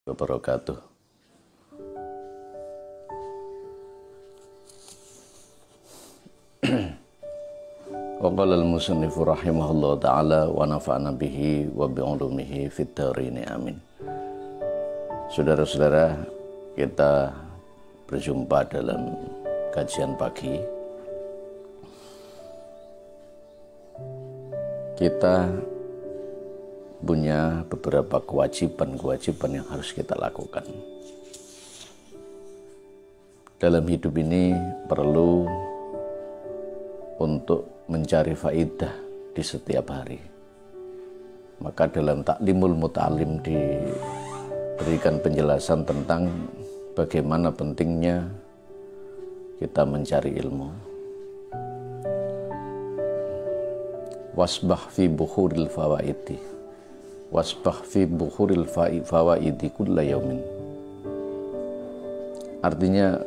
Wabarakatuh. Wa qala al-musannifu rahimahullah ta'ala wa nafa'ana bihi wa bi'ulumihi fid dharain amin. Saudara-saudara, kita berjumpa dalam kajian pagi. Kita punya beberapa kewajiban yang harus kita lakukan. Dalam hidup ini perlu untuk mencari faidah di setiap hari. Maka dalam Ta'limul Muta'allim diberikan penjelasan tentang bagaimana pentingnya kita mencari ilmu. Wasbah fi buhuril fawaidi, wasbah fi buhuril fawaidi kulla yaumin. Artinya,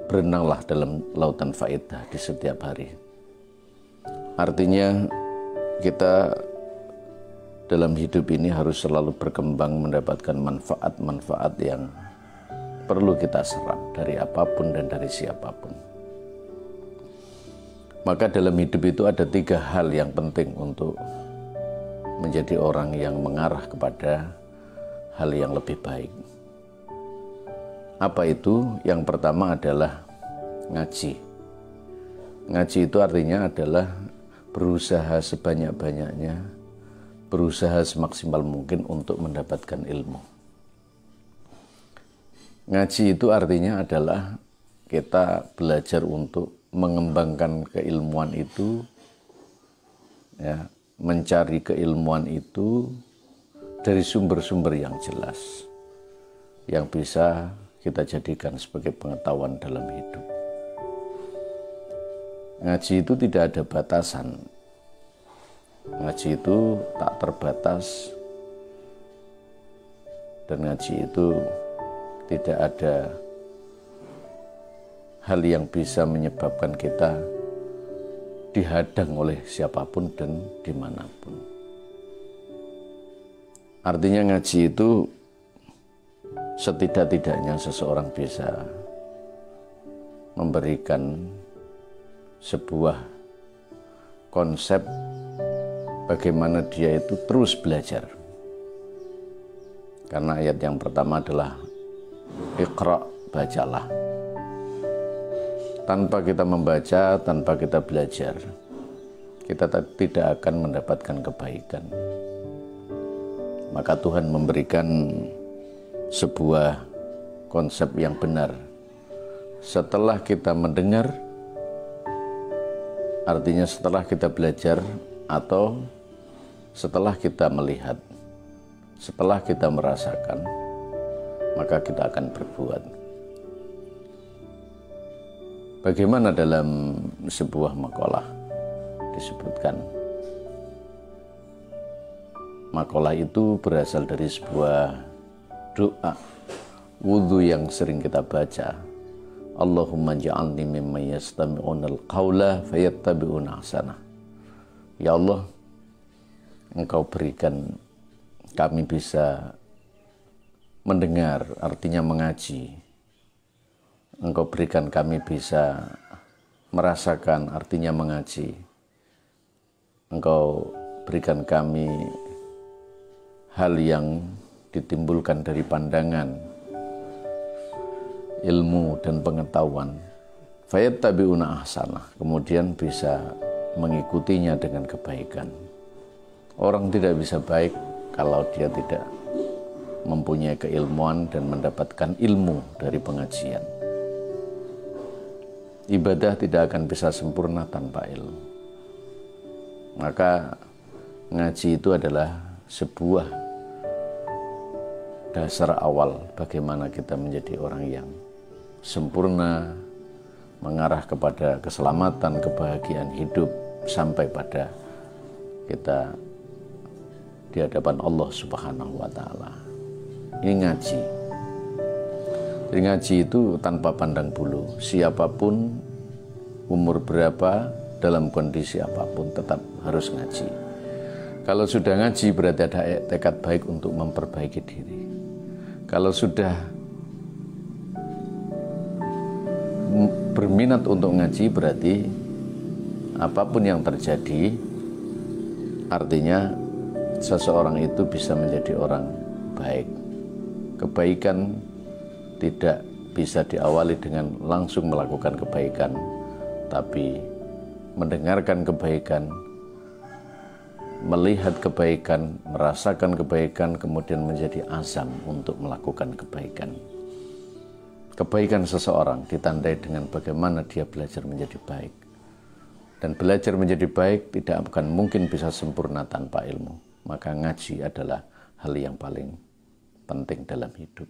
berenanglah dalam lautan faedah di setiap hari. Artinya, kita dalam hidup ini harus selalu berkembang, mendapatkan manfaat-manfaat yang perlu kita serap dari apapun dan dari siapapun. Maka dalam hidup itu ada 3 hal yang penting untuk menjadi orang yang mengarah kepada hal yang lebih baik. Apa itu? Yang pertama adalah ngaji. Ngaji itu artinya adalah berusaha sebanyak-banyaknya, berusaha semaksimal mungkin untuk mendapatkan ilmu. Ngaji itu artinya adalah kita belajar untuk mengembangkan keilmuan itu, ya, mencari keilmuan itu dari sumber-sumber yang jelas, yang bisa kita jadikan sebagai pengetahuan dalam hidup. Ngaji itu tidak ada batasan. Ngaji itu tak terbatas, dan ngaji itu tidak ada hal yang bisa menyebabkan kita dihadang oleh siapapun dan dimanapun. Artinya ngaji itu setidak-tidaknya seseorang bisa memberikan sebuah konsep bagaimana dia itu terus belajar. Karena ayat yang pertama adalah Iqra, bacalah. Tanpa kita membaca, tanpa kita belajar, kita tidak akan mendapatkan kebaikan. Maka Tuhan memberikan sebuah konsep yang benar. Setelah kita mendengar, artinya setelah kita belajar, atau setelah kita melihat, setelah kita merasakan, maka kita akan berbuat. Bagaimana dalam sebuah makalah disebutkan, makalah itu berasal dari sebuah doa wudhu yang sering kita baca. Allahumma ja'alni mimman yastami'unal qawla fayattabi'una ahsanah. Ya Allah, Engkau berikan kami bisa mendengar, artinya mengaji. Engkau berikan kami bisa merasakan, artinya mengaji. Engkau berikan kami hal yang ditimbulkan dari pandangan, ilmu dan pengetahuan. Fayattabi'una ahsanah, kemudian bisa mengikutinya dengan kebaikan. Orang tidak bisa baik kalau dia tidak mempunyai keilmuan dan mendapatkan ilmu dari pengajian. Ibadah tidak akan bisa sempurna tanpa ilmu. Maka ngaji itu adalah sebuah dasar awal bagaimana kita menjadi orang yang sempurna, mengarah kepada keselamatan, kebahagiaan hidup, sampai pada kita di hadapan Allah Subhanahu wa Ta'ala. Ini ngaji. Jadi ngaji itu tanpa pandang bulu, siapapun, umur berapa, dalam kondisi apapun tetap harus ngaji. Kalau sudah ngaji berarti ada tekad baik untuk memperbaiki diri. Kalau sudah berminat untuk ngaji berarti apapun yang terjadi artinya seseorang itu bisa menjadi orang baik. Kebaikan tidak bisa diawali dengan langsung melakukan kebaikan, tapi mendengarkan kebaikan, melihat kebaikan, merasakan kebaikan, kemudian menjadi azam untuk melakukan kebaikan. Kebaikan seseorang ditandai dengan bagaimana dia belajar menjadi baik. Dan belajar menjadi baik tidak akan mungkin bisa sempurna tanpa ilmu. Maka ngaji adalah hal yang paling penting dalam hidup.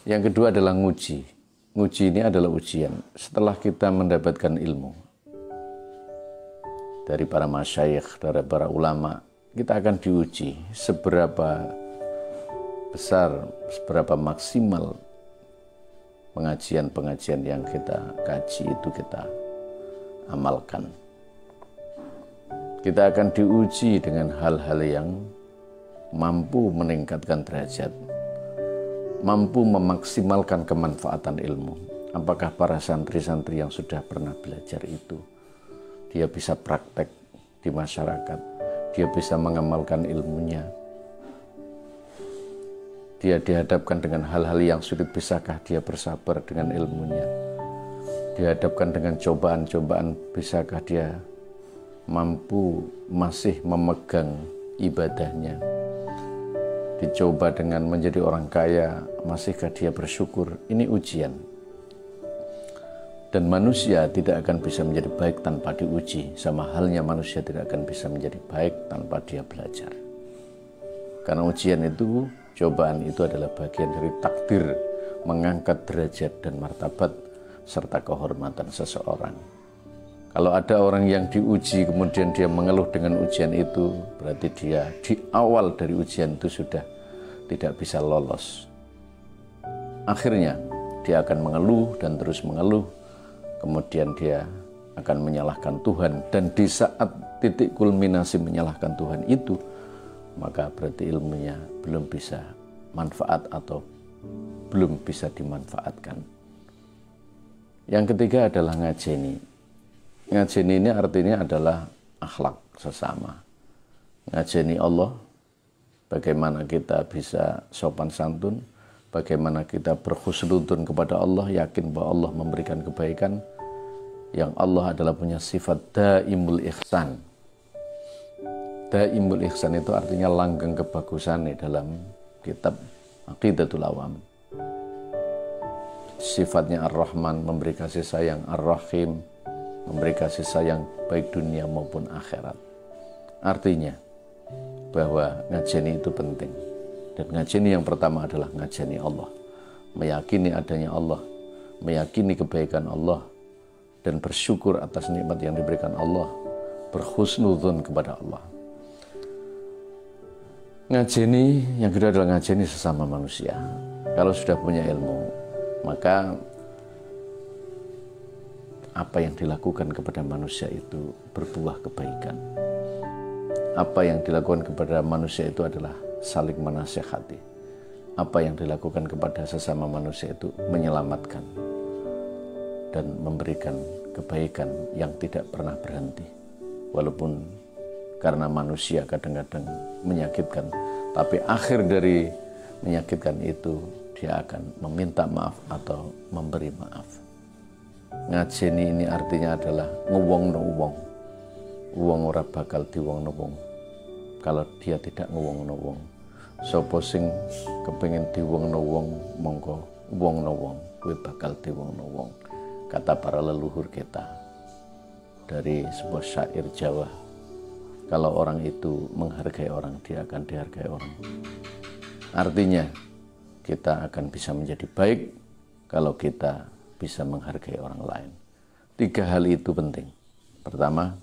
Yang kedua adalah nguji. Nguji ini adalah ujian. Setelah kita mendapatkan ilmu dari para masyayikh, dari para ulama, kita akan diuji seberapa besar, seberapa maksimal pengajian-pengajian yang kita kaji itu kita amalkan. Kita akan diuji dengan hal-hal yang mampu meningkatkan derajat, mampu memaksimalkan kemanfaatan ilmu. Apakah para santri-santri yang sudah pernah belajar itu, dia bisa praktek di masyarakat, dia bisa mengamalkan ilmunya, dia dihadapkan dengan hal-hal yang sulit, bisakah dia bersabar dengan ilmunya, dihadapkan dengan cobaan-cobaan, bisakah dia mampu masih memegang ibadahnya, dicoba dengan menjadi orang kaya, masihkah dia bersyukur? Ini ujian. Dan manusia tidak akan bisa menjadi baik tanpa diuji. Sama halnya manusia tidak akan bisa menjadi baik tanpa dia belajar. Karena ujian itu, cobaan itu adalah bagian dari takdir mengangkat derajat dan martabat serta kehormatan seseorang. Kalau ada orang yang diuji kemudian dia mengeluh dengan ujian itu, berarti dia di awal dari ujian itu sudah tidak bisa lolos. Akhirnya dia akan mengeluh dan terus mengeluh, kemudian dia akan menyalahkan Tuhan, dan di saat titik kulminasi menyalahkan Tuhan itu, maka berarti ilmunya belum bisa manfaat atau belum bisa dimanfaatkan. Yang ketiga adalah ngajeni. Ngajeni ini artinya adalah akhlak sesama. Ngajeni Allah, bagaimana kita bisa sopan santun, bagaimana kita berhusnudun kepada Allah, yakin bahwa Allah memberikan kebaikan, yang Allah adalah punya sifat daimul ihsan. Daimul ihsan itu artinya langgeng kebagusan dalam kitab Aqidatul Awam. Sifatnya Ar-Rahman, memberi kasih sayang, Ar-Rahim, memberi kasih sayang baik dunia maupun akhirat. Artinya bahwa ngajeni itu penting. Dan ngajeni yang pertama adalah ngajeni Allah. Meyakini adanya Allah, meyakini kebaikan Allah, dan bersyukur atas nikmat yang diberikan Allah, berhusnudzon kepada Allah. Ngajeni yang kedua adalah ngajeni sesama manusia. Kalau sudah punya ilmu, maka apa yang dilakukan kepada manusia itu berbuah kebaikan. Apa yang dilakukan kepada manusia itu adalah saling menasihati. Apa yang dilakukan kepada sesama manusia itu menyelamatkan dan memberikan kebaikan yang tidak pernah berhenti. Walaupun karena manusia kadang-kadang menyakitkan, tapi akhir dari menyakitkan itu dia akan meminta maaf atau memberi maaf. Ngajeni ini artinya adalah ngewongno wong. Wong ora bakal diwongno wong kalau dia tidak ngewongno wong. Sapa sing kepengin diwongno wong, monggo wongno wong, kowe bakal diwongno wong. Kata para leluhur kita dari sebuah syair Jawa. Kalau orang itu menghargai orang, dia akan dihargai orang. Artinya kita akan bisa menjadi baik kalau kita bisa menghargai orang lain. 3 hal itu penting. Pertama,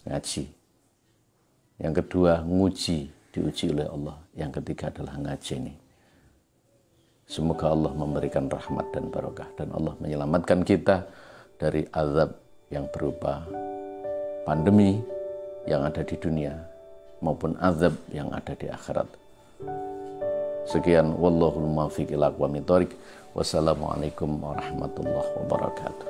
ngaji. Yang kedua, nguji, diuji oleh Allah. Yang ketiga adalah ngajeni. Semoga Allah memberikan rahmat dan barokah, dan Allah menyelamatkan kita dari azab yang berupa pandemi yang ada di dunia, maupun azab yang ada di akhirat. Sekian, wallahul muwaffiq ila aqwamit thoriq. Wassalamualaikum warahmatullahi wabarakatuh.